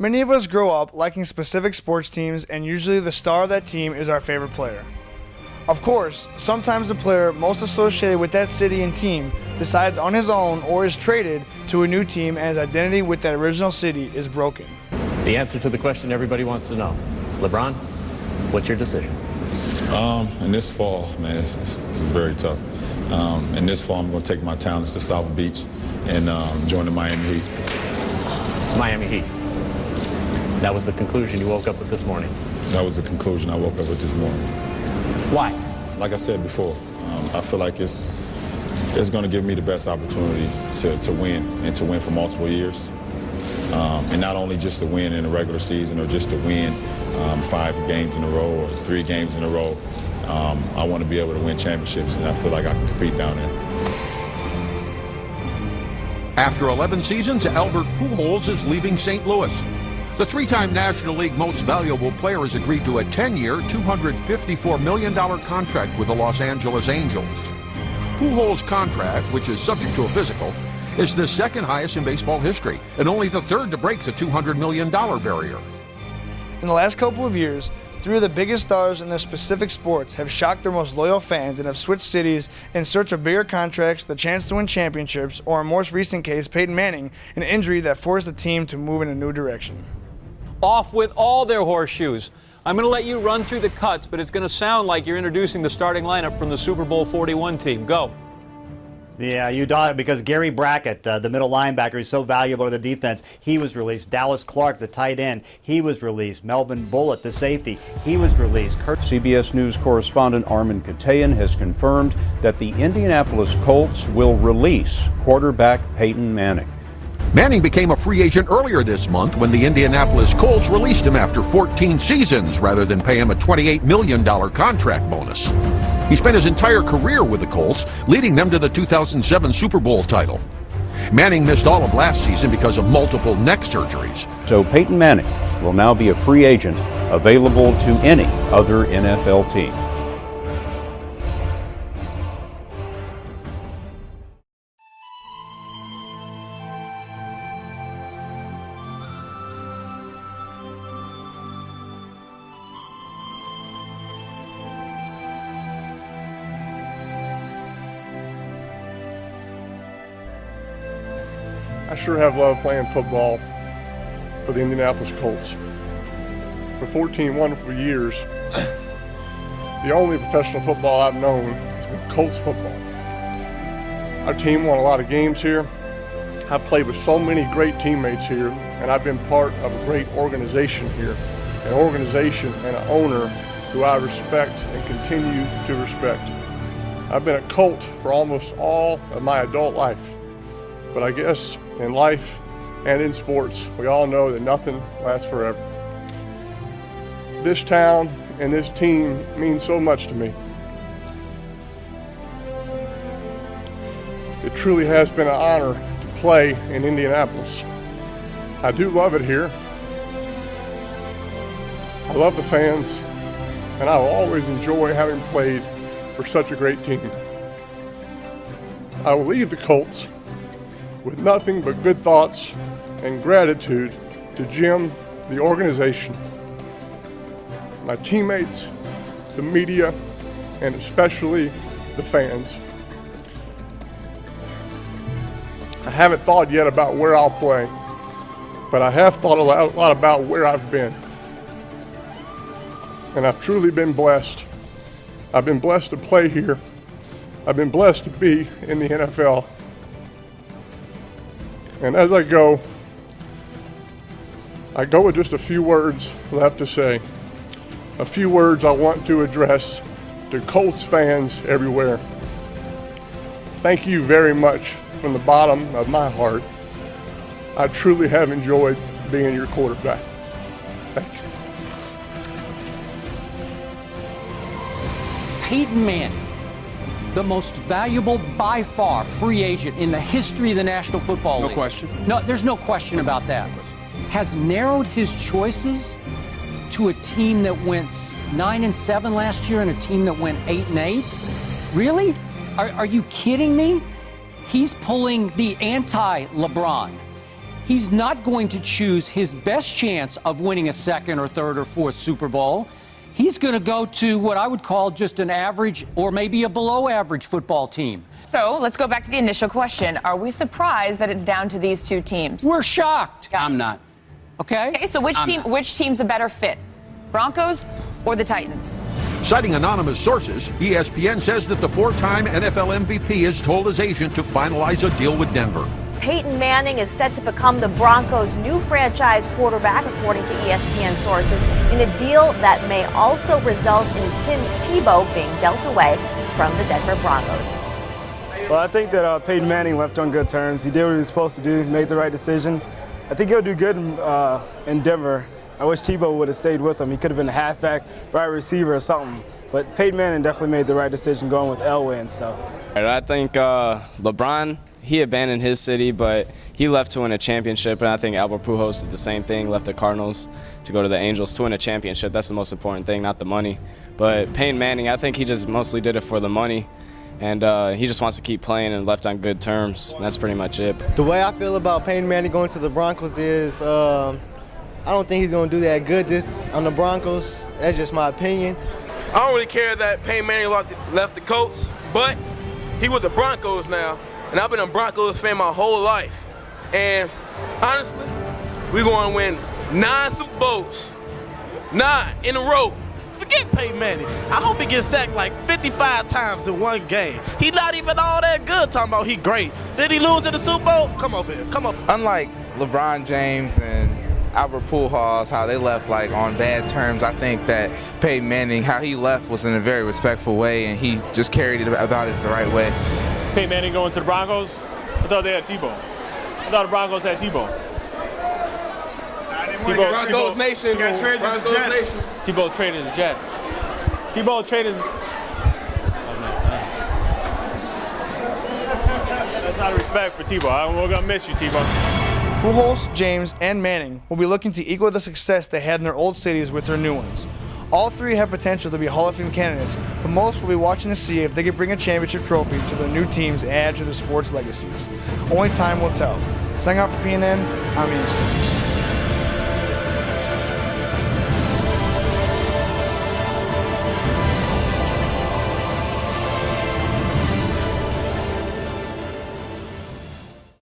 Many of us grow up liking specific sports teams, and usually the star of that team is our favorite player. Of course, sometimes the player most associated with that city and team decides on his own or is traded to a new team, and his identity with that original city is broken. The answer to the question everybody wants to know. LeBron, what's your decision? In this fall, man, it's very tough. In this fall, I'm going to take my talents to South Beach and join the Miami Heat. Miami Heat. That was the conclusion you woke up with this morning? That was the conclusion I woke up with this morning. Why? Like I said before, I feel like it's going to give me the best opportunity to win, and to win for multiple years. And not only just to win in the regular season or just to win 5 games in a row or 3 games in a row. I want to be able to win championships, and I feel like I can compete down there. After 11 seasons, Albert Pujols is leaving St. Louis. The 3-time National League Most Valuable Player has agreed to a 10-year, $254 million contract with the Los Angeles Angels. Pujols' contract, which is subject to a physical, is the 2nd highest in baseball history and only the 3rd to break the $200 million barrier. In the last couple of years, 3 of the biggest stars in their specific sports have shocked their most loyal fans and have switched cities in search of bigger contracts, the chance to win championships, or in a more recent case, Peyton Manning, an injury that forced the team to move in a new direction. Off with all their horseshoes. I'm going to let you run through the cuts, but it's going to sound like you're introducing the starting lineup from the Super Bowl 41 team. Go. Yeah, you got it, because Gary Brackett, the middle linebacker, is so valuable to the defense. He was released. Dallas Clark, the tight end, he was released. Melvin Bullitt, the safety, he was released. CBS News correspondent Armin Katayan has confirmed that the Indianapolis Colts will release quarterback Peyton Manning. Manning became a free agent earlier this month when the Indianapolis Colts released him after 14 seasons rather than pay him a $28 million contract bonus. He spent his entire career with the Colts, leading them to the 2007 Super Bowl title. Manning missed all of last season because of multiple neck surgeries. So Peyton Manning will now be a free agent, available to any other NFL team. I sure have loved playing football for the Indianapolis Colts. For 14 wonderful years, the only professional football I've known has been Colts football. Our team won a lot of games here. I've played with so many great teammates here, and I've been part of a great organization here, an organization and an owner who I respect and continue to respect. I've been a Colt for almost all of my adult life, but I guess in life and in sports, we all know that nothing lasts forever. This town and this team means so much to me. It truly has been an honor to play in Indianapolis. I do love it here. I love the fans, and I will always enjoy having played for such a great team. I will leave the Colts with nothing but good thoughts and gratitude to Jim, the organization, my teammates, the media, and especially the fans. I haven't thought yet about where I'll play, but I have thought a lot about where I've been. And I've truly been blessed. I've been blessed to play here. I've been blessed to be in the NFL. And as I go with just a few words left to say, a few words I want to address to Colts fans everywhere. Thank you very much from the bottom of my heart. I truly have enjoyed being your quarterback. Thank you. Peyton Manning, the most valuable by far free agent in the history of the National Football League. No question. No, there's no question about that. Has narrowed his choices to a team that went 9-7 last year and a team that went 8-8. Really? Are you kidding me? He's pulling the anti-LeBron. he's not going to choose his best chance of winning a second or third or fourth Super Bowl. He's going to go to what I would call just an average or maybe a below average football team. So let's go back to the initial question. Are we surprised that it's down to these two teams? We're shocked. I'm not. Okay, so which team's a better fit? Broncos or the Titans? Citing anonymous sources, ESPN says that the four-time NFL MVP has told his agent to finalize a deal with Denver. Peyton Manning is set to become the Broncos' new franchise quarterback, according to ESPN sources, in a deal that may also result in Tim Tebow being dealt away from the Denver Broncos. Well, I think that Peyton Manning left on good terms. He did what he was supposed to do, made the right decision. I think he'll do good in Denver. I wish Tebow would have stayed with him. He could have been a halfback, wide receiver or something. But Peyton Manning definitely made the right decision going with Elway and stuff. I think LeBron, he abandoned his city, but he left to win a championship. And I think Albert Pujols did the same thing, left the Cardinals to go to the Angels to win a championship. That's the most important thing, not the money. But Peyton Manning, I think he just mostly did it for the money. And he just wants to keep playing and left on good terms. And that's pretty much it. The way I feel about Peyton Manning going to the Broncos is I don't think he's going to do that good on the Broncos. That's just my opinion. I don't really care that Peyton Manning left the Colts, but he with the Broncos now. And I've been a Broncos fan my whole life. And honestly, we're going to win 9 Super Bowls. 9 in a row. Forget Peyton Manning. I hope he gets sacked like 55 times in one game. He not even all that good talking about he great. Did he lose in the Super Bowl? Come over here, come on. Unlike LeBron James and Albert Pujols, how they left like on bad terms, I think that Peyton Manning, how he left was in a very respectful way, and he just carried it about it the right way. Peyton Manning going to the Broncos? I thought they had Tebow. I thought the Broncos had Tebow. Broncos Nation. Broncos Nation. Tebow traded the Jets. Tebow traded. That's out of respect for Tebow. We're going to miss you, Tebow. Pujols, James, and Manning will be looking to equal the success they had in their old cities with their new ones. All three have potential to be Hall of Fame candidates, but most will be watching to see if they can bring a championship trophy to their new teams and add to the sports legacies. Only time will tell. Signing off for PNN, I'm Ian Stevens.